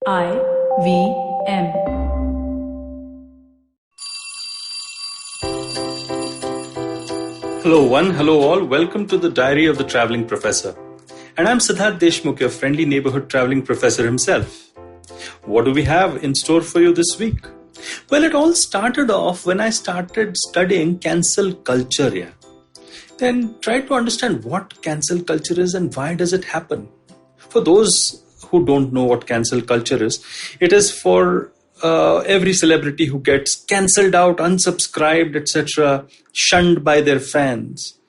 IVM. Hello one, hello all. Welcome to the Diary of the Traveling Professor. And I'm Siddharth Deshmukh, your friendly neighborhood traveling professor himself. What do we have in store for you this week? Well, it all started off when I started studying cancel culture. Then try to understand what cancel culture is and why does it happen. For those who don't know what cancel culture is, it is for every celebrity who gets cancelled out, unsubscribed, etc., shunned by their fans.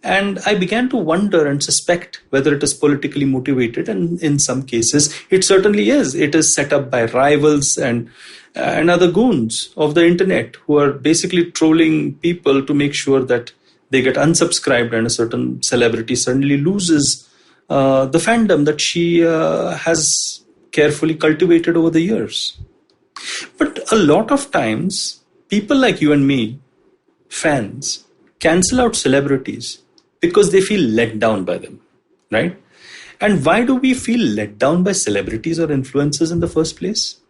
And I began to wonder and suspect whether it is politically motivated, and in some cases it certainly is. It is set up by rivals and other goons of the internet who are basically trolling people to make sure that they get unsubscribed and a certain celebrity suddenly loses the fandom that she has carefully cultivated over the years. But a lot of times, people like you and me, fans, cancel out celebrities because they feel let down by them, right? And why do we feel let down by celebrities or influencers in the first place?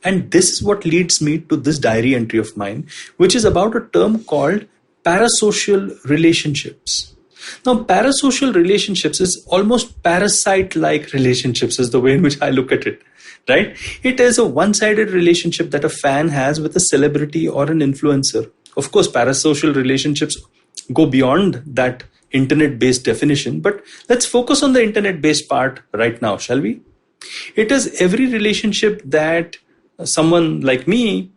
And this is what leads me to this diary entry of mine, which is about a term called parasocial relationships. Now, parasocial relationships is almost parasite-like relationships is the way in which I look at it, right? It is a one-sided relationship that a fan has with a celebrity or an influencer. Of course, parasocial relationships go beyond that internet-based definition, but let's focus on the internet-based part right now, shall we? It is every relationship that someone like me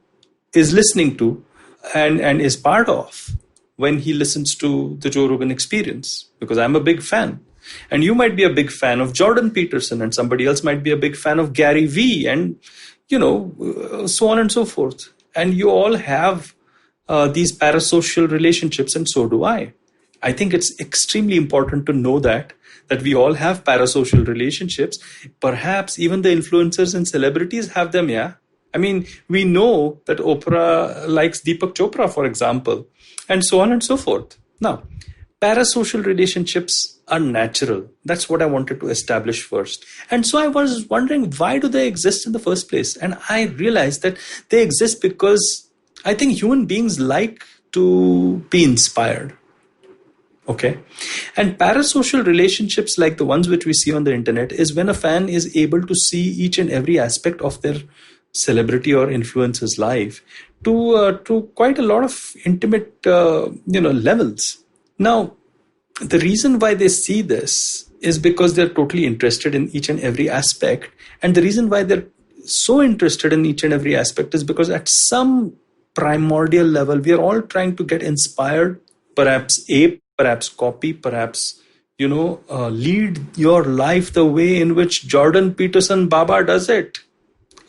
is listening to and is part of when he listens to the Joe Rogan Experience, because I'm a big fan. And you might be a big fan of Jordan Peterson, and somebody else might be a big fan of Gary Vee, and, so on and so forth. And you all have these parasocial relationships, and so do I. I think it's extremely important to know that we all have parasocial relationships. Perhaps even the influencers and celebrities have them, yeah? I mean, we know that Oprah likes Deepak Chopra, for example, and so on and so forth. Now, parasocial relationships are natural. That's what I wanted to establish first. And so I was wondering, why do they exist in the first place? And I realized that they exist because I think human beings like to be inspired. Okay. And parasocial relationships like the ones which we see on the internet is when a fan is able to see each and every aspect of their celebrity or influencer's life to quite a lot of intimate, levels. Now, the reason why they see this is because they're totally interested in each and every aspect. And the reason why they're so interested in each and every aspect is because at some primordial level, we are all trying to get inspired, perhaps ape, perhaps copy, perhaps, lead your life the way in which Jordan Peterson Baba does it.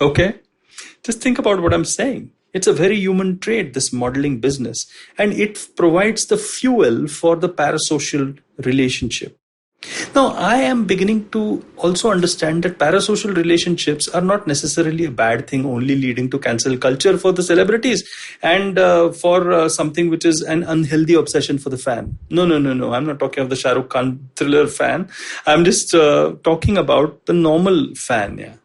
Okay? Just think about what I'm saying. It's a very human trait, this modeling business, and it provides the fuel for the parasocial relationship. Now, I am beginning to also understand that parasocial relationships are not necessarily a bad thing, only leading to cancel culture for the celebrities and for something which is an unhealthy obsession for the fan. No. I'm not talking of the Shah Rukh Khan thriller fan. I'm just talking about the normal fan. Yeah.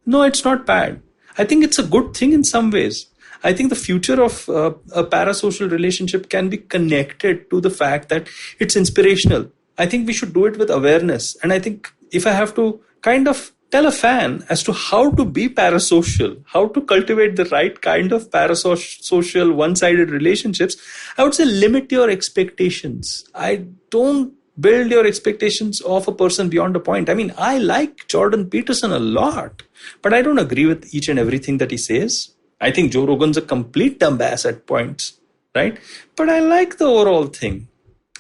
No, it's not bad. I think it's a good thing in some ways. I think the future of a parasocial relationship can be connected to the fact that it's inspirational. I think we should do it with awareness. And I think if I have to kind of tell a fan as to how to be parasocial, how to cultivate the right kind of parasocial one-sided relationships, I would say limit your expectations. I don't build your expectations of a person beyond a point. I mean, I like Jordan Peterson a lot, but I don't agree with each and everything that he says. I think Joe Rogan's a complete dumbass at points, right? But I like the overall thing,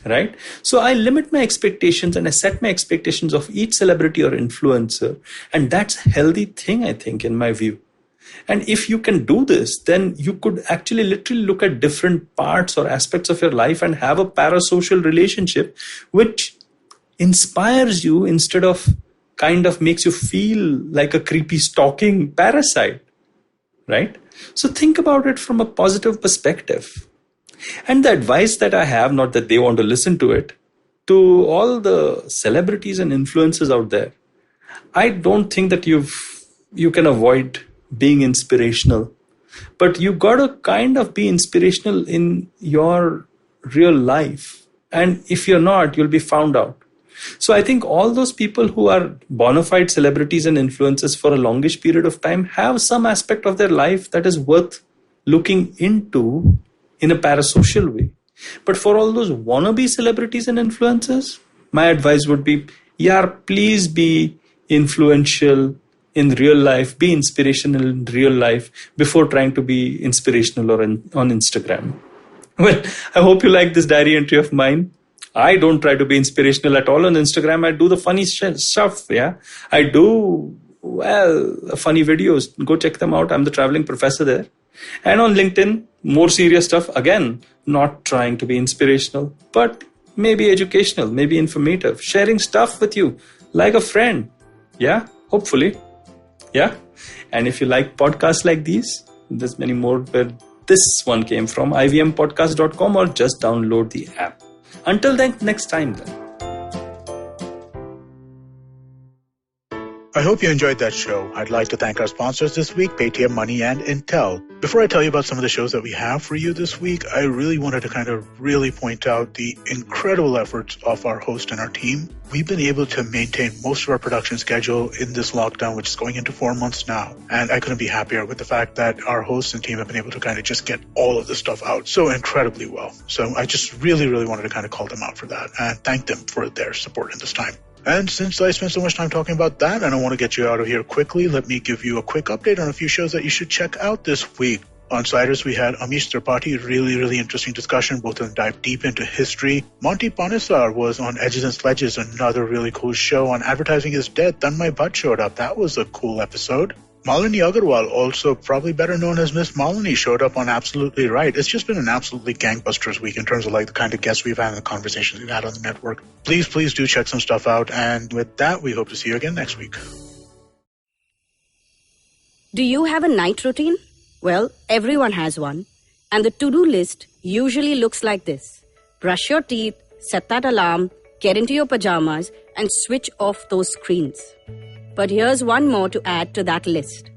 right? So I limit my expectations and I set my expectations of each celebrity or influencer. And that's a healthy thing, I think, in my view. And if you can do this, then you could actually literally look at different parts or aspects of your life and have a parasocial relationship which inspires you instead of kind of makes you feel like a creepy stalking parasite, right? So think about it from a positive perspective. And the advice that I have, not that they want to listen to it, to all the celebrities and influencers out there, I don't think that you've you can avoid being inspirational. But you got to kind of be inspirational in your real life. And if you're not, you'll be found out. So I think all those people who are bona fide celebrities and influencers for a longish period of time have some aspect of their life that is worth looking into in a parasocial way. But for all those wannabe celebrities and influencers, my advice would be, please be influential in real life, be inspirational in real life before trying to be inspirational or on Instagram. Well, I hope you like this diary entry of mine. I don't try to be inspirational at all on Instagram. I do the funny stuff. Yeah, I do, funny videos. Go check them out. I'm the traveling professor there. And on LinkedIn, more serious stuff. Again, not trying to be inspirational, but maybe educational, maybe informative, sharing stuff with you like a friend. Yeah, hopefully. Yeah. And if you like podcasts like these, there's many more where this one came from, ivmpodcast.com, or just download the app. Until then, next time then. I hope you enjoyed that show. I'd like to thank our sponsors this week, Paytm Money and Intel. Before I tell you about some of the shows that we have for you this week, I really wanted to really point out the incredible efforts of our host and our team. We've been able to maintain most of our production schedule in this lockdown, which is going into 4 months now. And I couldn't be happier with the fact that our hosts and team have been able to just get all of this stuff out so incredibly well. So I just really wanted to call them out for that and thank them for their support in this time. And since I spent so much time talking about that, and I want to get you out of here quickly, let me give you a quick update on a few shows that you should check out this week. On Siders, we had Amish Tripathi, really interesting discussion. Both of them dive deep into history. Monty Panesar was on Edges and Sledges, another really cool show. On Advertising is Dead, Tanmay Bhatt showed up. That was a cool episode. Malini Agarwal, also probably better known as Miss Malini, showed up on Absolutely Right. It's just been an absolutely gangbusters week in terms of the kind of guests we've had and the conversations we've had on the network. Please do check some stuff out. And with that, we hope to see you again next week. Do you have a night routine? Well, everyone has one. And the to-do list usually looks like this. Brush your teeth, set that alarm, get into your pajamas, and switch off those screens. But here's one more to add to that list.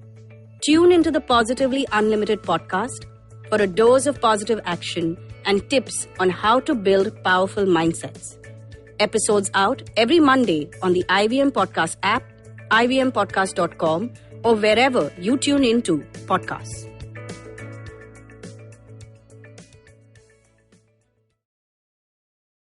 Tune into the Positively Unlimited podcast for a dose of positive action and tips on how to build powerful mindsets. Episodes out every Monday on the IVM Podcast app, ivmpodcast.com, or wherever you tune into podcasts.